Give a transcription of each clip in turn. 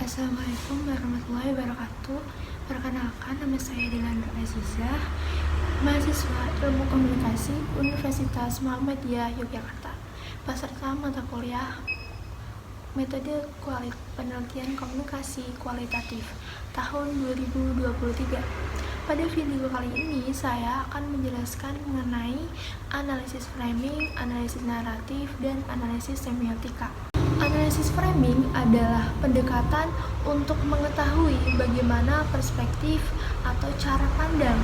Assalamualaikum warahmatullahi wabarakatuh. Perkenalkan, nama saya Delandra Azizah, mahasiswa Ilmu Komunikasi Universitas Muhammadiyah Yogyakarta. Peserta mata kuliah Metode Penelitian Komunikasi Kualitatif tahun 2023. Pada video kali ini saya akan menjelaskan mengenai analisis framing, analisis naratif, dan analisis semiotika. Analisis framing adalah pendekatan untuk mengetahui bagaimana perspektif atau cara pandang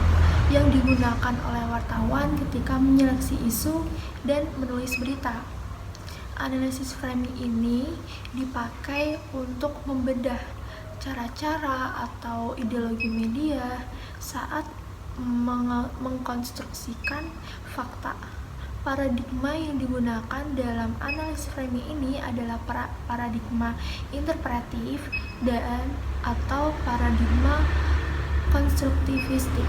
yang digunakan oleh wartawan ketika menyeleksi isu dan menulis berita. Analisis framing ini dipakai untuk membedah cara-cara atau ideologi media saat mengkonstruksikan fakta. Paradigma yang digunakan dalam analisis framing ini adalah paradigma interpretatif dan atau paradigma konstruktivistik.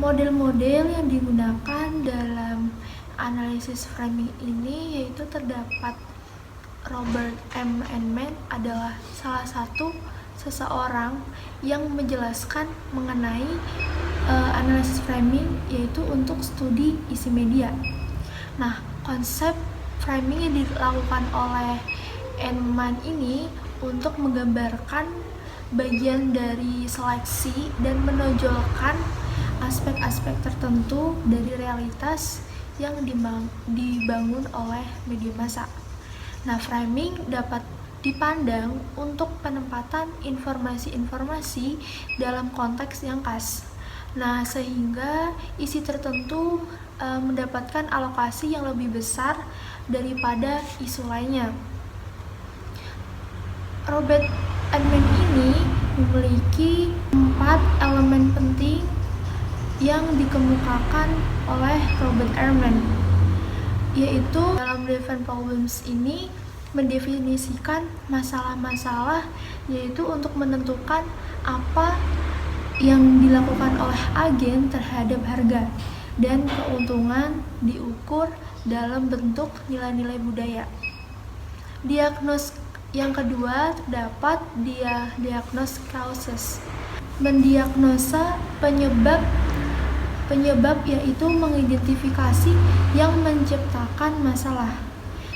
Model-model yang digunakan dalam analisis framing ini yaitu terdapat Robert M. Eijkman adalah salah satu seseorang yang menjelaskan mengenai analisis framing yaitu untuk studi isi media. Nah, konsep framing yang dilakukan oleh Eijkman ini untuk menggambarkan bagian dari seleksi dan menonjolkan aspek-aspek tertentu dari realitas yang dibangun oleh media massa. Nah, framing dapat dipandang untuk penempatan informasi-informasi dalam konteks yang khas. Nah, sehingga isi tertentu mendapatkan alokasi yang lebih besar daripada isu lainnya. Robert Eijkman ini memiliki 4 elemen penting yang dikemukakan oleh Robert Eijkman, yaitu dalam Define Problems ini mendefinisikan masalah-masalah, yaitu untuk menentukan apa yang dilakukan oleh agen terhadap harga dan keuntungan diukur dalam bentuk nilai-nilai budaya. Diagnos yang kedua terdapat diagnos causes, mendiagnosa penyebab yaitu mengidentifikasi yang menciptakan masalah.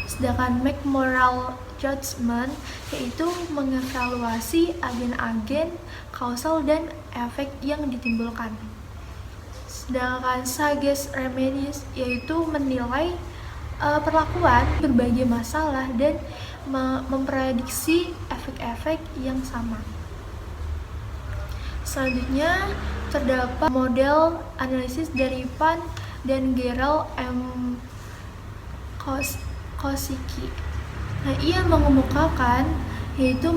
Sedangkan make moral judgment yaitu mengevaluasi agen-agen, kausal dan efek yang ditimbulkan. Sedangkan sage remedies yaitu menilai perlakuan berbagai masalah dan memprediksi efek-efek yang sama. Selanjutnya terdapat model analisis dari Pan dan Gerald M. Kosicki. Nah, ia mengemukakan yaitu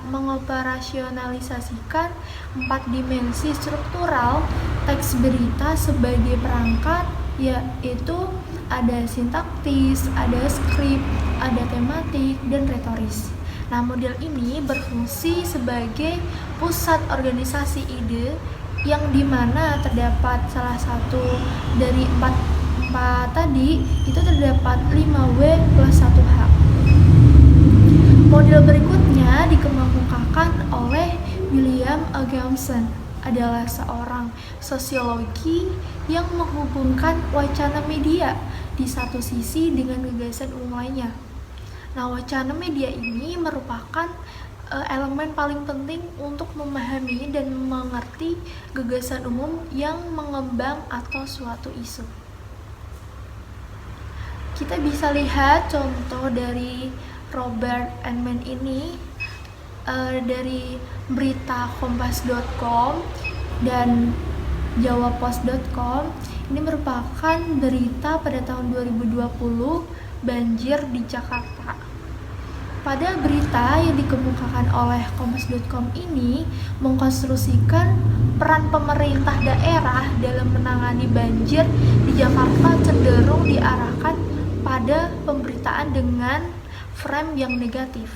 mengoperasionalisasikan 4 dimensi struktural teks berita sebagai perangkat, yaitu ada sintaktis, ada skrip, ada tematik, dan retoris. Nah, model ini berfungsi sebagai pusat organisasi ide yang dimana terdapat salah satu dari 4 tadi itu terdapat 5W plus 1H. Model berikutnya dikemukakan oleh William Agamson, adalah seorang sosiologi yang menghubungkan wacana media di satu sisi dengan gagasan umum lainnya. Nah, wacana media ini merupakan elemen paling penting untuk memahami dan mengerti gagasan umum yang mengembang atau suatu isu. Kita bisa lihat contoh dari Robert Eijkman ini dari berita kompas.com dan jawapost.com. Ini merupakan berita pada tahun 2020 banjir di Jakarta. Pada berita yang dikemukakan oleh kompas.com ini mengkonstruksikan peran pemerintah daerah dalam menangani banjir di Jakarta cenderung diarahkan pada pemberitaan dengan frame yang negatif.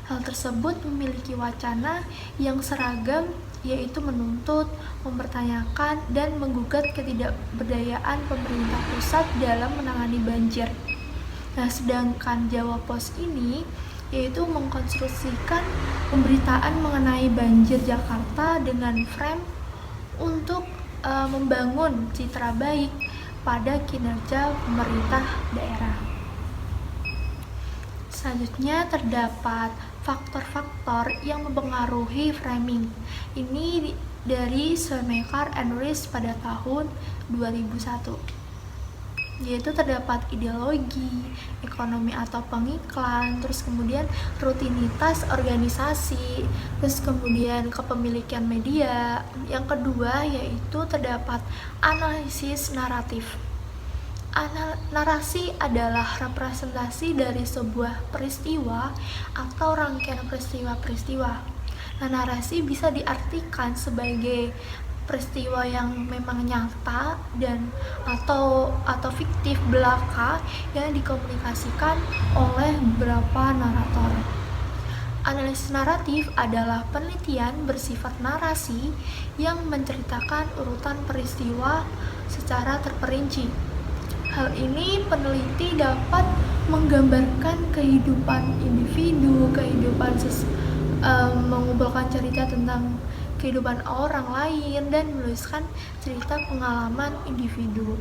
Hal tersebut memiliki wacana yang seragam, yaitu menuntut, mempertanyakan, dan menggugat ketidakberdayaan pemerintah pusat dalam menangani banjir. Nah, sedangkan Jawa Pos ini yaitu mengkonstruksikan pemberitaan mengenai banjir Jakarta dengan frame untuk membangun citra baik pada kinerja pemerintah daerah. Selanjutnya terdapat faktor-faktor yang mempengaruhi framing. Ini dari Shoemaker and Rees pada tahun 2001. Yaitu terdapat ideologi, ekonomi atau pengiklan, terus kemudian rutinitas organisasi, terus kemudian kepemilikan media. Yang kedua yaitu terdapat analisis naratif. Narasi adalah representasi dari sebuah peristiwa atau rangkaian peristiwa-peristiwa. Nah, narasi bisa diartikan sebagai peristiwa yang memang nyata dan atau fiktif belaka yang dikomunikasikan oleh beberapa narator. Analisis naratif adalah penelitian bersifat narasi yang menceritakan urutan peristiwa secara terperinci. Hal ini peneliti dapat menggambarkan kehidupan individu, mengumpulkan cerita tentang kehidupan orang lain dan menuliskan cerita pengalaman individu.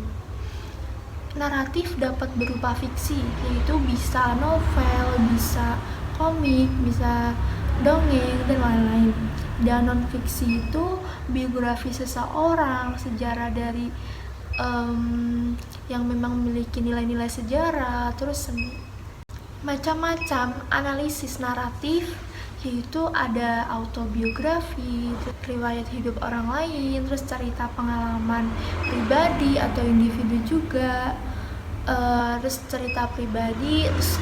Naratif dapat berupa fiksi, yaitu bisa novel, bisa komik, bisa dongeng, dan lain-lain. Dan non-fiksi itu biografi seseorang, sejarah dari yang memang memiliki nilai-nilai sejarah, terus macam-macam analisis naratif, yaitu ada autobiografi, riwayat hidup orang lain, terus cerita pengalaman pribadi atau individu juga, terus cerita pribadi, terus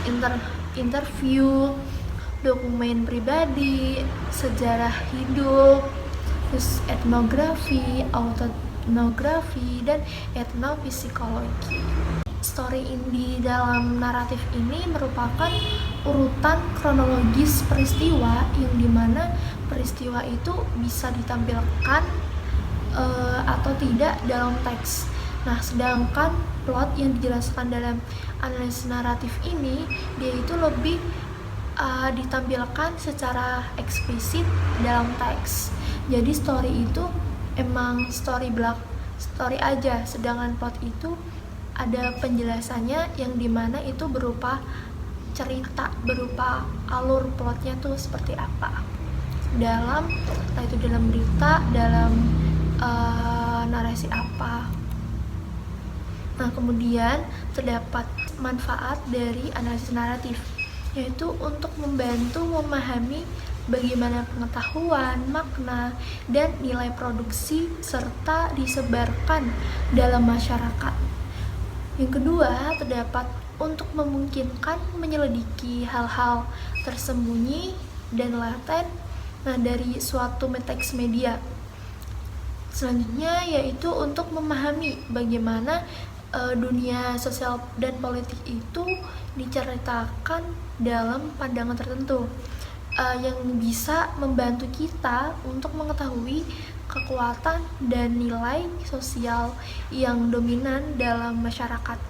interview, dokumen pribadi, sejarah hidup, terus etnografi, autoetnografi, dan etnopsikologi. Story di dalam naratif ini merupakan urutan kronologis peristiwa yang dimana peristiwa itu bisa ditampilkan atau tidak dalam teks. Nah, sedangkan plot yang dijelaskan dalam analisis naratif ini dia itu lebih ditampilkan secara eksplisit dalam teks. Jadi story itu emang story aja, sedangkan plot itu ada penjelasannya yang dimana itu berupa cerita, berupa alur plotnya tuh seperti apa dalam berita, dalam narasi apa. Nah, kemudian terdapat manfaat dari analisis naratif, yaitu untuk membantu memahami bagaimana pengetahuan, makna, dan nilai produksi serta disebarkan dalam masyarakat. Yang kedua, terdapat untuk memungkinkan menyelidiki hal-hal tersembunyi dan laten dari suatu teks media. Selanjutnya yaitu untuk memahami bagaimana dunia sosial dan politik itu diceritakan dalam pandangan tertentu, yang bisa membantu kita untuk mengetahui kekuatan dan nilai sosial yang dominan dalam masyarakat.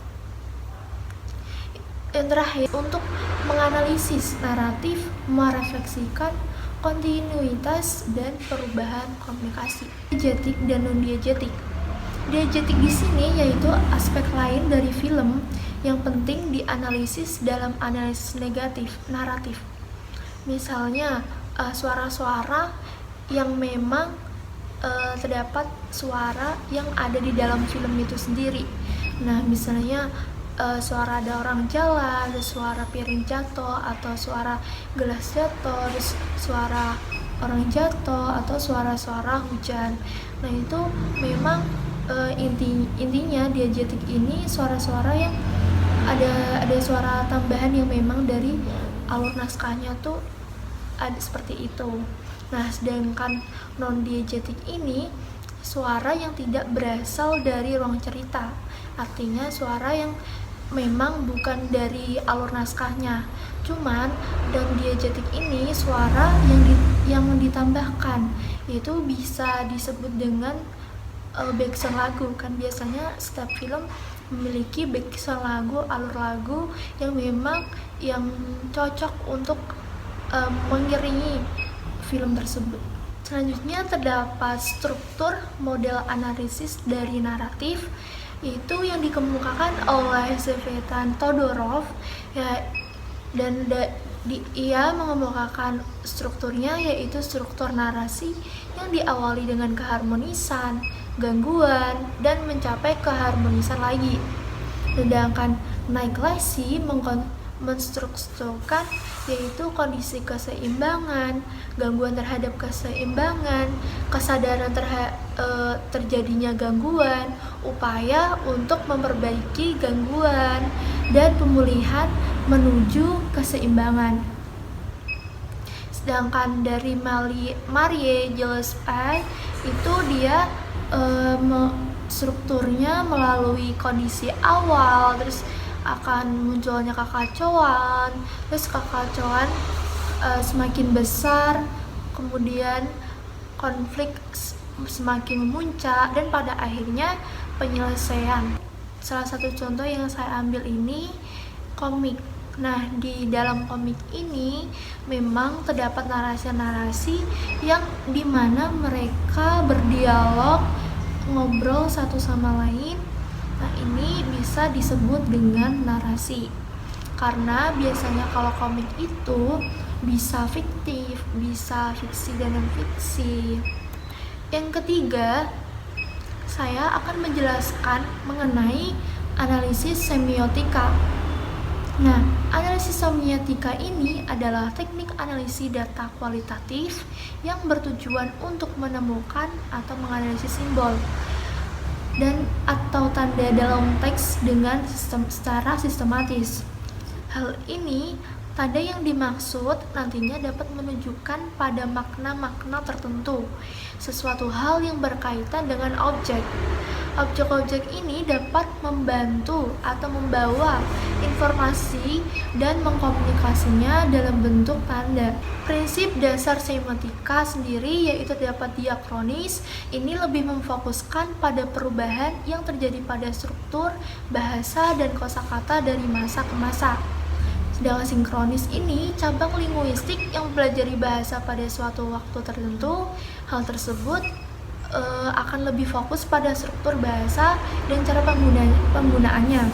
Yang terakhir, untuk menganalisis naratif, merefleksikan kontinuitas dan perubahan komunikasi. Diegetik dan non-diegetik. Diegetik di sini yaitu aspek lain dari film yang penting dianalisis dalam analisis naratif. Misalnya suara-suara yang memang terdapat suara yang ada di dalam film itu sendiri. Nah, misalnya suara ada orang jalan, ada suara piring jatuh, atau suara gelas jatuh, terus suara orang jatuh, atau suara-suara hujan. Nah, itu memang intinya diegetik ini suara-suara yang ada suara tambahan yang memang dari alur naskahnya tuh ada seperti itu. Nah, sedangkan non-diegetik ini suara yang tidak berasal dari ruang cerita, artinya suara yang memang bukan dari alur naskahnya. Cuman non-diegetik ini suara yang ditambahkan, yaitu bisa disebut dengan background lagu. Kan biasanya setiap film memiliki background lagu, alur lagu yang memang yang cocok untuk mengiringi film tersebut. Selanjutnya terdapat struktur model analisis dari naratif, yaitu yang dikemukakan oleh Zvetan Todorov ya, dan ia mengemukakan strukturnya yaitu struktur narasi yang diawali dengan keharmonisan, gangguan, dan mencapai keharmonisan lagi. Sedangkan Niglesi menstrukturkan yaitu kondisi keseimbangan, gangguan terhadap keseimbangan, kesadaran terjadinya gangguan, upaya untuk memperbaiki gangguan, dan pemulihan menuju keseimbangan. Sedangkan dari Marie Gillespie itu dia strukturnya melalui kondisi awal, terus akan munculnya kekacauan, terus kekacauan semakin besar, kemudian konflik semakin memuncak, dan pada akhirnya penyelesaian. Salah satu contoh yang saya ambil ini komik. Nah, di dalam komik ini memang terdapat narasi-narasi yang dimana mereka berdialog, ngobrol satu sama lain. Nah, ini bisa disebut dengan narasi. Karena biasanya kalau komik itu bisa fiktif, bisa fiksi dan non-fiksi. Yang ketiga, saya akan menjelaskan mengenai analisis semiotika. Nah, analisis semiotika ini adalah teknik analisis data kualitatif yang bertujuan untuk menemukan atau menganalisis simbol dan atau tanda dalam teks dengan secara sistematis. Hal ini, tanda yang dimaksud nantinya dapat menunjukkan pada makna-makna tertentu, sesuatu hal yang berkaitan dengan objek. Objek-objek ini dapat membantu atau membawa informasi dan mengkomunikasinya dalam bentuk tanda. Prinsip dasar semiotika sendiri yaitu dapat diakronis. Ini lebih memfokuskan pada perubahan yang terjadi pada struktur, bahasa, dan kosakata dari masa ke masa. Sedangkan sinkronis ini cabang linguistik yang mempelajari bahasa pada suatu waktu tertentu. Hal tersebut akan lebih fokus pada struktur bahasa dan cara penggunaannya.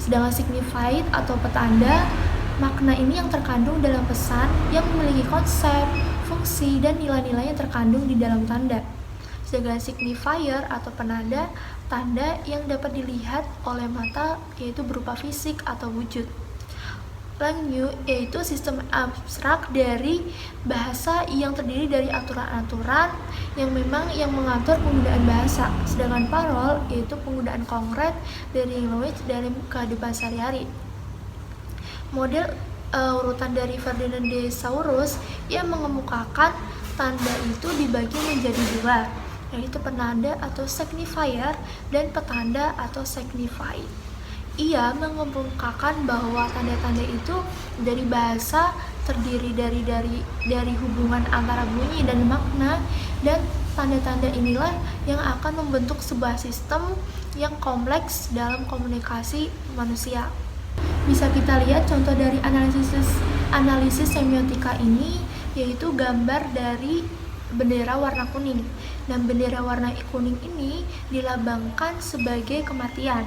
Sedangkan signified atau petanda, makna ini yang terkandung dalam pesan yang memiliki konsep, fungsi, dan nilai-nilai yang terkandung di dalam tanda. Sedangkan signifier atau penanda, tanda yang dapat dilihat oleh mata yaitu berupa fisik atau wujud. Langue yaitu sistem abstrak dari bahasa yang terdiri dari aturan-aturan yang memang yang mengatur penggunaan bahasa. Sedangkan parol yaitu penggunaan konkret dari language dalam kehidupan sehari-hari. Model urutan dari Ferdinand de Saussure yang mengemukakan tanda itu dibagi menjadi dua, yaitu penanda atau signifier dan petanda atau signified. Ia mengemukakan bahwa tanda-tanda itu dari bahasa terdiri dari hubungan antara bunyi dan makna, dan tanda-tanda inilah yang akan membentuk sebuah sistem yang kompleks dalam komunikasi manusia. Bisa kita lihat contoh dari analisis semiotika ini, yaitu gambar dari bendera warna kuning. Dan bendera warna kuning ini dilambangkan sebagai kematian.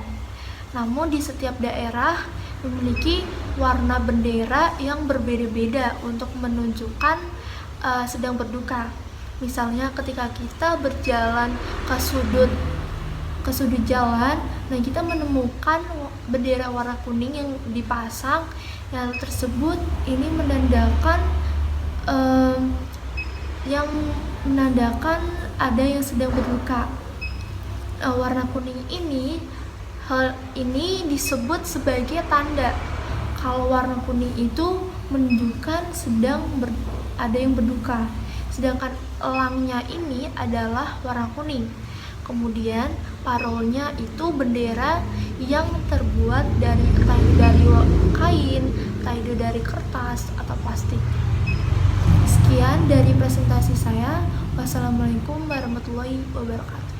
Namun di setiap daerah memiliki warna bendera yang berbeda-beda untuk menunjukkan sedang berduka. Misalnya ketika kita berjalan ke sudut jalan, nah kita menemukan bendera warna kuning yang dipasang. Yang tersebut ini menandakan ada yang sedang berduka. Warna kuning ini, hal ini disebut sebagai tanda kalau warna kuning itu menunjukkan ada yang berduka. Sedangkan elangnya ini adalah warna kuning. Kemudian parolnya itu bendera yang terbuat dari kain, dari kertas atau plastik. Sekian dari presentasi saya. Wassalamualaikum warahmatullahi wabarakatuh.